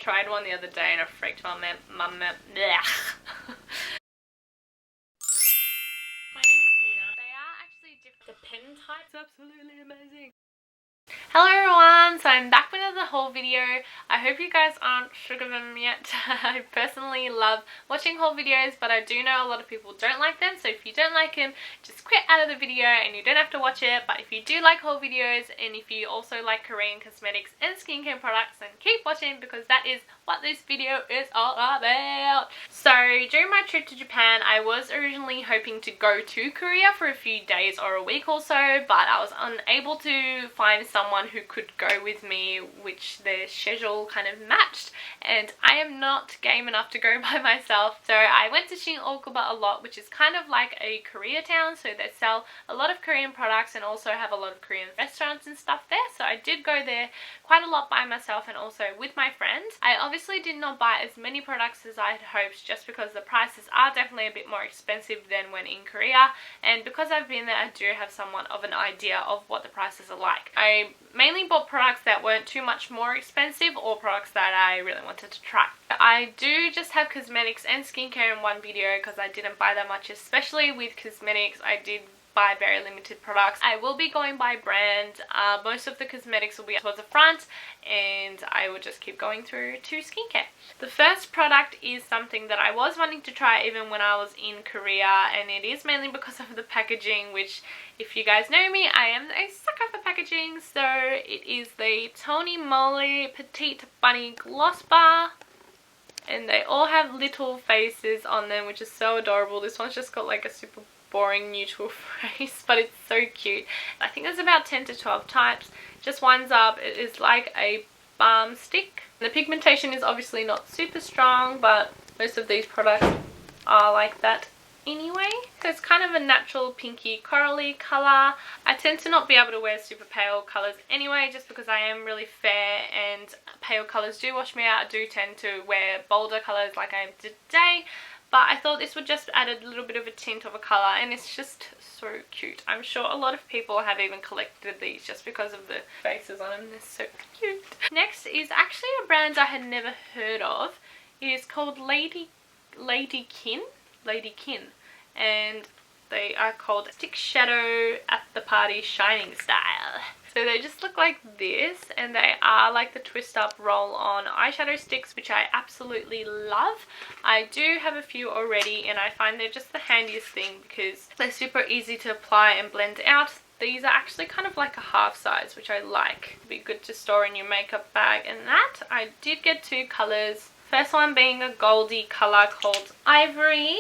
tried one the other day and I freaked my mum out. My name is Tina. They are actually different. The pen type's absolutely amazing. Hello everyone, so I'm back with another haul video. I hope you guys aren't shook of them yet. I personally love watching haul videos, but I do know a lot of people don't like them, so if you don't like them, just quit out of the video and you don't have to watch it. But if you do like haul videos and if you also like Korean cosmetics and skincare products, then keep watching because that is what this video is all about. So during my trip to Japan, I was originally hoping to go to Korea for a few days or a week or so, but I was unable to find someone who could go with me, which their schedule kind of matched, and I am not game enough to go by myself. So I went to Shin-Okuba a lot, which is kind of like a Koreatown, so they sell a lot of Korean products and also have a lot of Korean restaurants and stuff there. So I did go there quite a lot by myself and also with my friends. I obviously did not buy as many products as I had hoped, just because the prices are definitely a bit more expensive than when in Korea, and because I've been there I do have somewhat of an idea of what the prices are like. I mainly bought products that weren't too much more expensive or products that I really wanted to try. I do just have cosmetics and skincare in one video because I didn't buy that much, especially with cosmetics. I did buy very limited products. I will be going by brand. Most of the cosmetics will be towards the front and I will just keep going through to skincare. The first product is something that I was wanting to try even when I was in Korea, and it is mainly because of the packaging, which if you guys know me, I am a sucker for packaging. So it is the MOLY Petite Bunny Gloss Bar. And they all have little faces on them, which is so adorable. This one's just got like a super boring neutral face, but it's so cute. I think there's about 10 to 12 types. Just winds up, it is like a balm stick. The pigmentation is obviously not super strong, but most of these products are like that anyway. So it's kind of a natural pinky corally colour. I tend to not be able to wear super pale colours anyway, just because I am really fair and pale colours do wash me out. I do tend to wear bolder colours like I am today. But I thought this would just add a little bit of a tint of a colour, and it's just so cute. I'm sure a lot of people have even collected these just because of the faces on them. They're so cute. Next is actually a brand I had never heard of. It is called LadyKin, and they are called Stick Shadow at the Party Shining Style. So they just look like this, and they are like the twist up roll on eyeshadow sticks, which I absolutely love. I do have a few already and I find they're just the handiest thing because they're super easy to apply and blend out. These are actually kind of like a half size, which I like. It'd be good to store in your makeup bag. And that, I did get two colours. First one being a goldy colour called Ivory,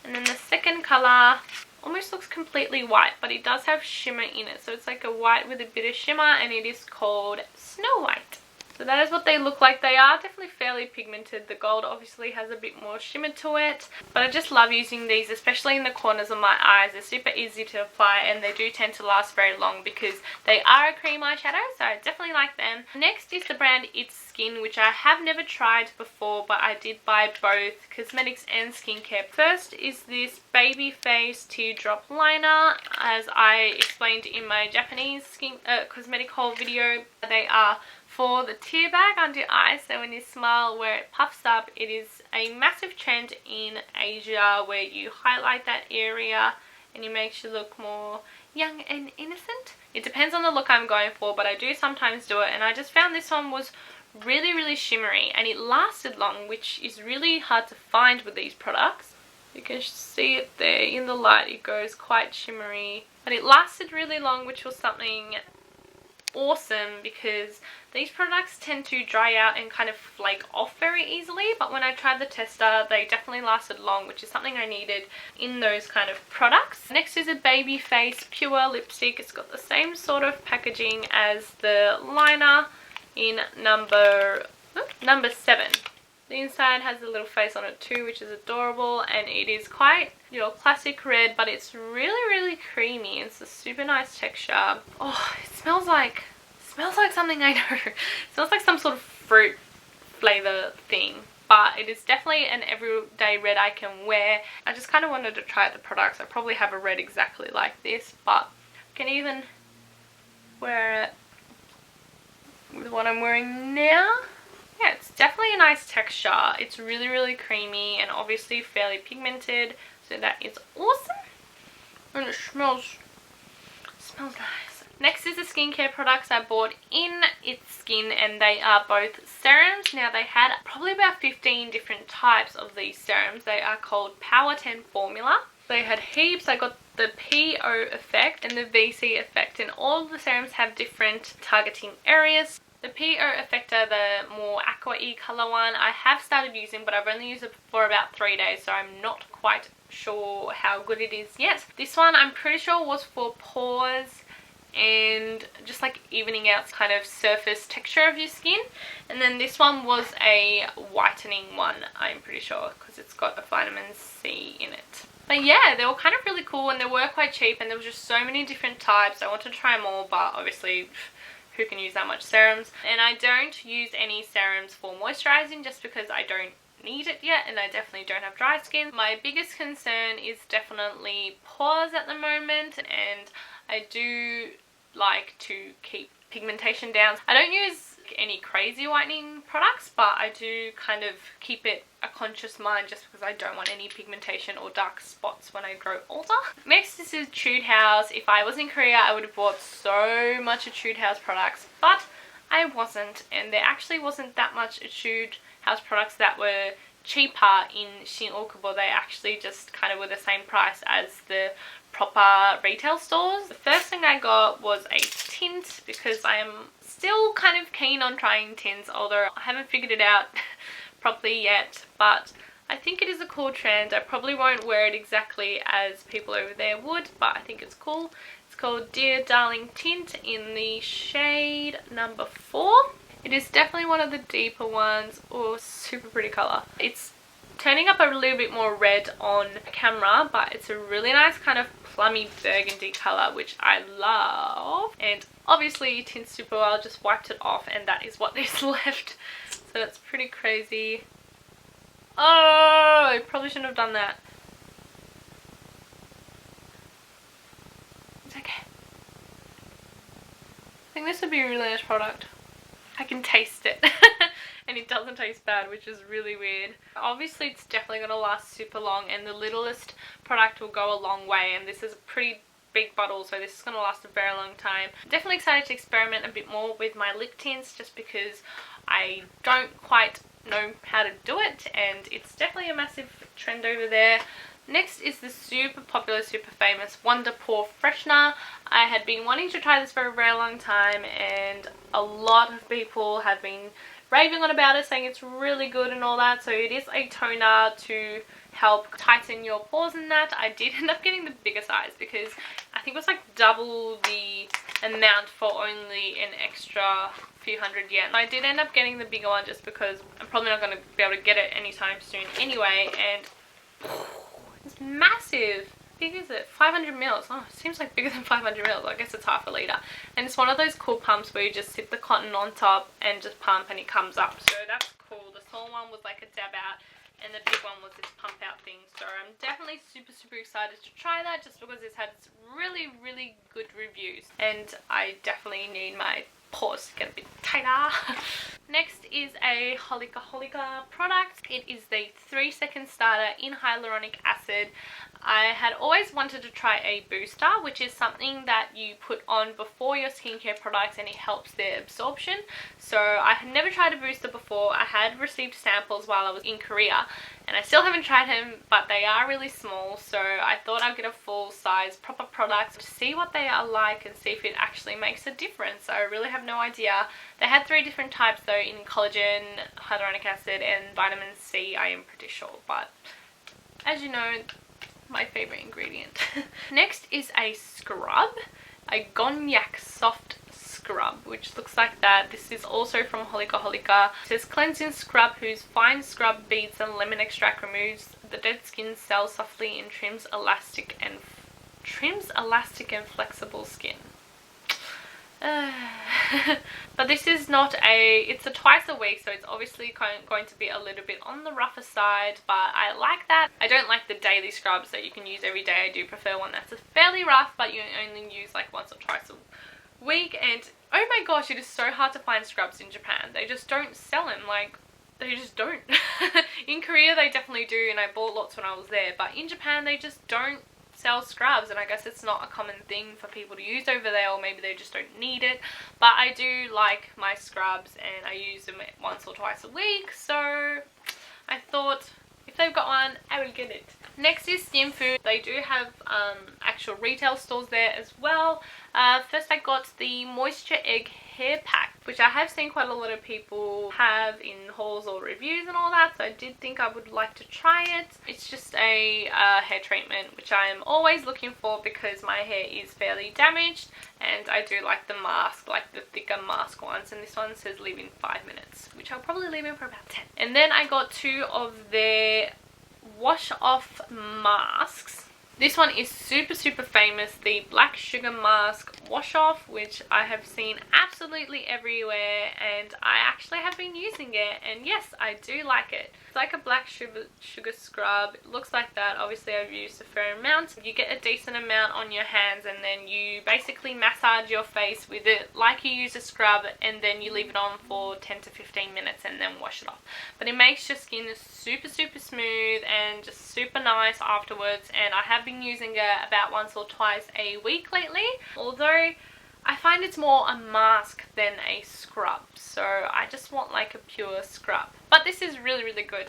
and then the second colour almost looks completely white, but it does have shimmer in it, so it's like a white with a bit of shimmer, and it is called Snow White. So that is what they look like. They are definitely fairly pigmented. The gold obviously has a bit more shimmer to it, but I just love using these, especially in the corners of my eyes. They're super easy to apply and they do tend to last very long because they are a cream eyeshadow, so I definitely like them. Next is the brand It's Skin, which I have never tried before, but I did buy both cosmetics and skincare. First is this Babyface Teardrop liner. As I explained in my Japanese cosmetic haul video, they are for the tear bag under your eyes, so when you smile where it puffs up. It is a massive trend in Asia where you highlight that area and it makes you look more young and innocent. It depends on the look I'm going for, but I do sometimes do it, and I just found this one was really shimmery and it lasted long, which is really hard to find with these products. You can see it there in the light, it goes quite shimmery, but it lasted really long, which was something awesome because these products tend to dry out and kind of flake off very easily, but when I tried the tester they definitely lasted long, which is something I needed in those kind of products. Next is a Babyface Pure lipstick. It's got the same sort of packaging as the liner in number 7. The inside has a little face on it too, which is adorable, and it is quite your classic red, but it's really creamy. It's a super nice texture. Oh, it smells like something I know. It smells like some sort of fruit flavor thing, but it is definitely an everyday red I can wear. I just kind of wanted to try out the products. I probably have a red exactly like this, but I can even wear it with what I'm wearing now. Yeah, it's definitely really a nice texture. It's really creamy and obviously fairly pigmented, so that is awesome. And it smells nice. Next is the skincare products I bought in It's Skin, and they are both serums. Now they had probably about 15 different types of these serums. They are called Power 10 Fomula. They had heaps. I got the PO effect and the VC effect, and all of the serums have different targeting areas. The PO Effector, the more aqua-y colour one, I have started using, but I've only used it for about 3 days, so I'm not quite sure how good it is yet. This one I'm pretty sure was for pores and just like evening out kind of surface texture of your skin. And then this one was a whitening one, I'm pretty sure, because it's got a vitamin C in it. But yeah, they were kind of really cool, and they were quite cheap, and there was just so many different types. I wanted to try them all, but obviously who can use that much serums? And I don't use any serums for moisturizing just because I don't need it yet, and I definitely don't have dry skin. My biggest concern is definitely pores at the moment, and I do like to keep pigmentation down. I don't use any crazy whitening products, but I do kind of keep it a conscious mind just because I don't want any pigmentation or dark spots when I grow older. Next, this is Etude House. If I was in Korea, I would have bought so much Etude House products, but I wasn't, and there actually wasn't that much Etude House products that were cheaper in Shin Okubo. They actually just kind of were the same price as the proper retail stores. The first thing I got was a tint because I am still kind of keen on trying tints, although I haven't figured it out properly yet, but I think it is a cool trend. I probably won't wear it exactly as people over there would, but I think it's cool. It's called Dear Darling Tint in the shade number 4. It is definitely one of the deeper ones. Oh, super pretty colour. It's turning up a little bit more red on camera, but it's a really nice kind of plummy burgundy colour, which I love. And obviously it tints super well. Just wiped it off, and that is what is left. So that's pretty crazy. Oh, I probably shouldn't have done that. It's okay. I think this would be a really nice product. I can taste it. And it doesn't taste bad, which is really weird. Obviously it's definitely going to last super long, and the littlest product will go a long way, and this is a pretty big bottle, so this is going to last a very long time. Definitely excited to experiment a bit more with my lip tints just because I don't quite know how to do it, and it's definitely a massive trend over there. Next is the super popular, super famous Wonder Pore Freshner. I had been wanting to try this for a very long time, and a lot of people have been raving on about it, saying it's really good and all that. So it is a toner to help tighten your pores and that. I did end up getting the bigger size because I think it was like double the amount for only an extra few hundred yen. I did end up getting the bigger one just because I'm probably not going to be able to get it anytime soon anyway, and it's massive. How big is it? 500 mils. Oh, it seems like bigger than 500 mils. I guess it's half a litre. And it's one of those cool pumps where you just sit the cotton on top and just pump and it comes up. So that's cool. The small one was like a dab out, and the big one was this pump out thing. So I'm definitely super excited to try that just because it's had really good reviews, and I definitely need my pores to get a bit tighter. Next is a Holika product. It is the 3-second starter in hyaluronic acid. I had always wanted to try a booster, which is something that you put on before your skincare products and it helps their absorption. So I had never tried a booster before. I had received samples while I was in Korea, and I still haven't tried them, but they are really small, so I thought I'd get a full size proper product to see what they are like and see if it actually makes a difference. I really have no idea. They had 3 different types though, in collagen, hyaluronic acid and vitamin C, I am pretty sure, but as you know, my favorite ingredient. Next is a scrub, a Gonyak soft scrub, which looks like that. This is also from Holika. It says cleansing scrub whose fine scrub beads and lemon extract removes the dead skin cells softly and trims elastic and flexible skin. But this is not it's a twice a week, so it's obviously going to be a little bit on the rougher side, but I like that. I don't like the daily scrubs that you can use every day. I do prefer one that's fairly rough, but you only use like once or twice a week. And oh my gosh, it is so hard to find scrubs in Japan. They just don't sell them. Like, they just don't. In Korea they definitely do, and I bought lots when I was there, but in Japan they just don't sell scrubs, and I guess it's not a common thing for people to use over there, or maybe they just don't need it. But I do like my scrubs and I use them once or twice a week, so I thought if they've got one, I will get it. Next is SKINFOOD. They do have actual retail stores there as well. First I got the Moisture Egg Hair Pack, which I have seen quite a lot of people have in hauls or reviews and all that, so I did think I would like to try it. It's just a hair treatment which I am always looking for because my hair is fairly damaged, and I do like the mask, like the thicker mask ones, and this one says leave in 5 minutes, which I'll probably leave in for about 10. And then I got 2 of their wash off masks. This one is super famous, the black sugar mask wash off, which I have seen absolutely everywhere, and I actually have been using it, and yes, I do like it. It's like a black sugar scrub. It looks like that. Obviously I've used a fair amount. You get a decent amount on your hands, and then you basically massage your face with it like you use a scrub, and then you leave it on for 10 to 15 minutes and then wash it off. But it makes your skin super smooth and just super nice afterwards, and I have been using it about once or twice a week lately, although I find it's more a mask than a scrub, so I just want like a pure scrub. But this is really good.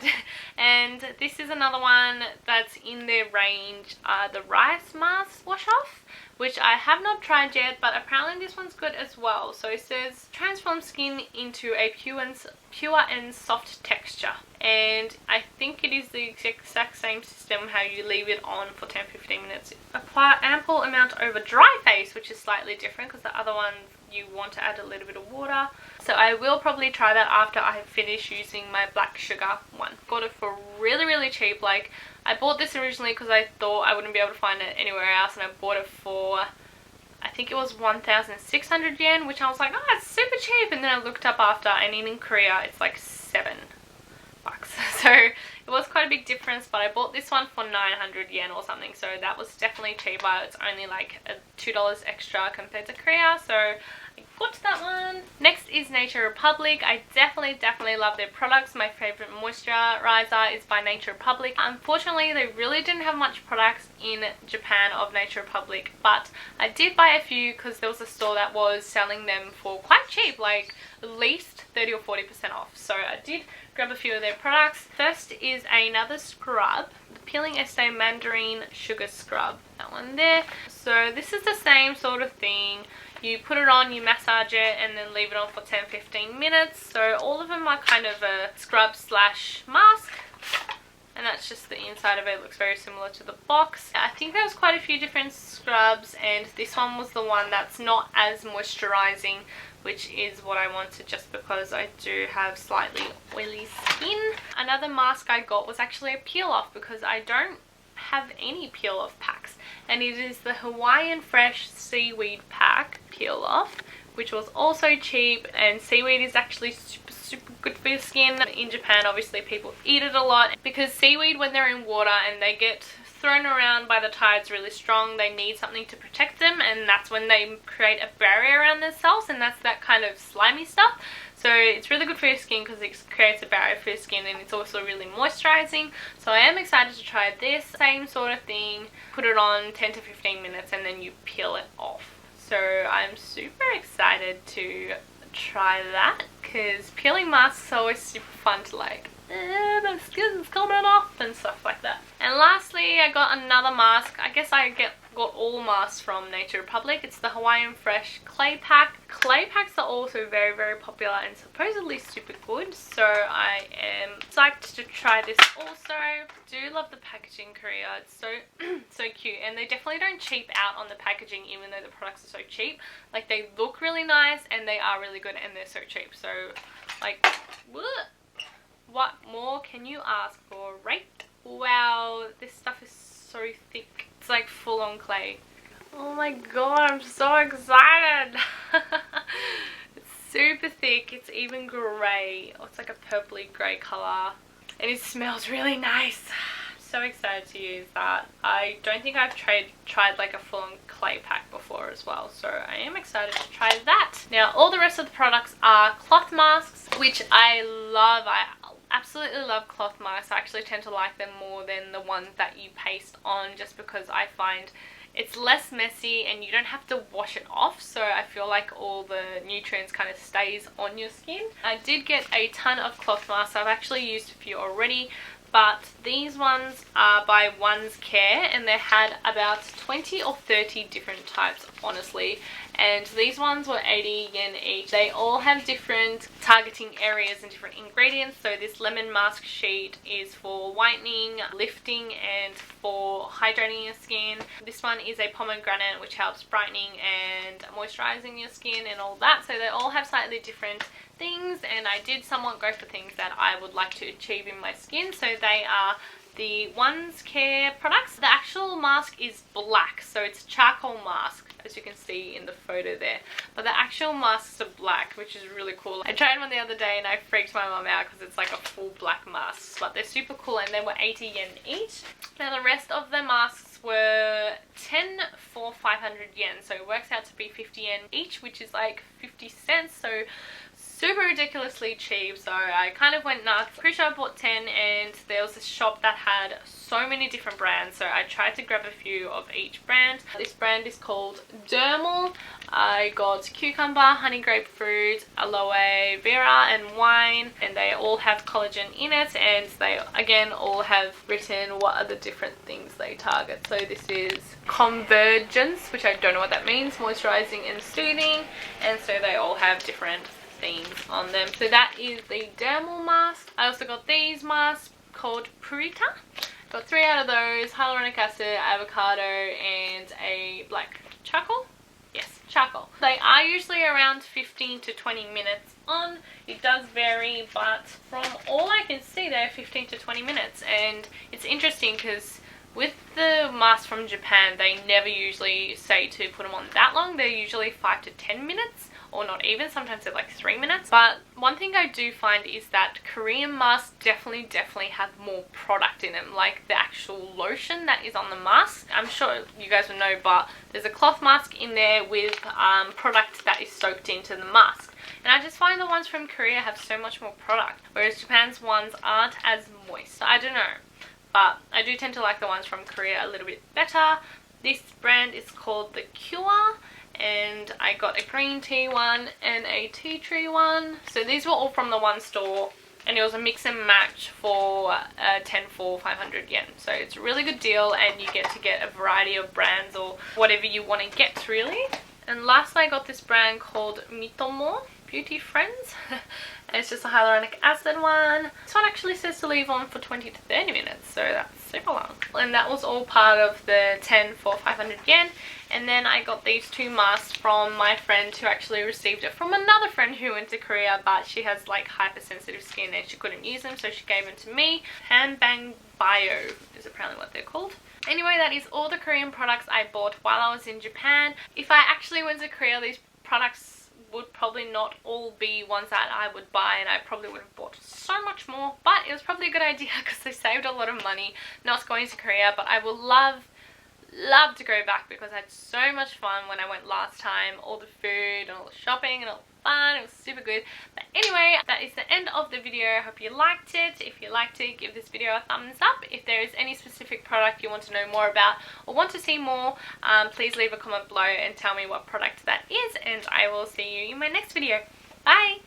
And this is another one that's in their range, the rice mask wash off, which I have not tried yet, but apparently this one's good as well. So it says transform skin into a pure and soft texture, and I think it is the exact same system how you leave it on for 10-15 minutes. Apply ample amount over dry face, which is slightly different because the other one you want to add a little bit of water. So I will probably try that after I finish using my black sugar one. Got it for really cheap. Like, I bought this originally because I thought I wouldn't be able to find it anywhere else, and I bought it for, I think it was 1,600 yen, which I was like, oh, it's super cheap. And then I looked up after, and in Korea it's like $7. So it was quite a big difference, but I bought this one for 900 yen or something, so that was definitely cheaper. It's only like $2 extra compared to Korea, so I got that one. Next is Nature Republic. I definitely love their products. My favorite moisturizer is by Nature Republic. Unfortunately, they really didn't have much products in Japan of Nature Republic, but I did buy a few because there was a store that was selling them for quite cheap, like at least 30 or 40% off. So I did grab a few of their products. First is another scrub, the Peeling Estee Mandarin Sugar Scrub. That one there. So this is the same sort of thing. You put it on, you massage it, and then leave it on for 10-15 minutes. So all of them are kind of a scrub slash mask. And that's just the inside of it. It looks very similar to the box. I think there was quite a few different scrubs, and this one was the one that's not as moisturizing, which is what I wanted just because I do have slightly oily skin. Another mask I got was actually a peel off because I don't have any peel off packs, and it is the Hawaiian Fresh Seaweed Pack peel off, which was also cheap, and seaweed is actually super good for your skin. In Japan obviously people eat it a lot because seaweed, when they're in water and they get thrown around by the tides really strong, they need something to protect them, and that's when they create a barrier around themselves, and that's that kind of slimy stuff. So it's really good for your skin because it creates a barrier for your skin, and it's also really moisturizing. So I am excited to try this same sort of thing. Put it on 10 to 15 minutes and then you peel it off. So I'm super excited to try that because peeling masks are always super fun to like, my skin's coming off and stuff like that. And lastly, I got another mask. I guess I got all masks from Nature Republic. It's the Hawaiian Fresh Clay Pack. Clay packs are also very popular and supposedly super good, so I am psyched to try this also. Do love the packaging in Korea. It's so cute, and they definitely don't cheap out on the packaging even though the products are so cheap. Like, they look really nice and they are really good and they're so cheap. So like, what more can you ask for, right? Wow, this stuff is so thick. It's like full on clay. Oh my god, I'm so excited. It's super thick. It's even grey. Oh, it's like a purpley grey colour. And it smells really nice. I'm so excited to use that. I don't think I've tried like a full on clay pack before as well. So I am excited to try that. Now all the rest of the products are cloth masks, which I love. I absolutely love cloth masks. I actually tend to like them more than the ones that you paste on, just because I find it's less messy and you don't have to wash it off, so I feel like all the nutrients kind of stays on your skin. I did get a ton of cloth masks. I've actually used a few already, but these ones are by One's Care and they had about 20 or 30 different types, honestly, and these ones were 80 yen each. They all have different targeting areas and different ingredients. So this lemon mask sheet is for whitening, lifting, and for hydrating your skin. This one is a pomegranate, which helps brightening and moisturizing your skin and all that. So they all have slightly different things, and I did somewhat go for things that I would like to achieve in my skin. So they are the One's Care products. The actual mask is black, so it's a charcoal mask, as you can see in the photo there, but the actual masks are black, which is really cool. I tried one the other day and I freaked my mum out because it's like a full black mask, but they're super cool and they were 80 yen each. Now the rest of the masks were 10 for 500 yen, so it works out to be 50 yen each, which is like 50 cents, so super ridiculously cheap. So I kind of went nuts. Pretty sure I bought 10, and there was this shop that had so many different brands, so I tried to grab a few of each brand. This brand is called Dermal. I got cucumber, honey grapefruit, aloe vera, and wine, and they all have collagen in it, and they again all have written what are the different things they target. So this is convergence, which I don't know what that means, moisturizing and soothing, and so they all have different themes on them. So that is the dermal mask. I also got these masks called Purita. Got 3 out of those: hyaluronic acid, avocado, and a black charcoal. Yes, charcoal. They are usually around 15 to 20 minutes on. It does vary, but from all I can see they're 15 to 20 minutes, and it's interesting because with the masks from Japan, they never usually say to put them on that long. They're usually 5 to 10 minutes, or not even. Sometimes they're like 3 minutes. But one thing I do find is that Korean masks definitely have more product in them, like the actual lotion that is on the mask. I'm sure you guys will know, but there's a cloth mask in there with product that is soaked into the mask. And I just find the ones from Korea have so much more product, whereas Japan's ones aren't as moist. So I don't know, but I do tend to like the ones from Korea a little bit better. This brand is called The Cure, and I got a green tea one and a tea tree one. So these were all from the one store, and it was a mix and match for 10 for 500 yen. So it's a really good deal, and you get to get a variety of brands or whatever you want to get, really. And last I got this brand called Mitomo Beauty Friends. And it's just a hyaluronic acid one. This one actually says to leave on for 20 to 30 minutes, so that's super long. And that was all part of the 10 for 500 yen. And then I got these 2 masks from my friend who actually received it from another friend who went to Korea, but she has like hypersensitive skin and she couldn't use them, so she gave them to me. Hanbang Bio is apparently what they're called. Anyway, that is all the Korean products I bought while I was in Japan. If I actually went to Korea, these products would probably not all be ones that I would buy, and I probably would have bought so much more, but it was probably a good idea because I saved a lot of money not going to Korea. But I will love to go back because I had so much fun when I went last time. All the food and all the shopping and all the fun, it was super good. But anyway, that is the end of the video. I hope you liked it. If you liked it, give this video a thumbs up. If there is any specific product you want to know more about or want to see more, please leave a comment below and tell me what product that is, and I will see you in my next video. Bye!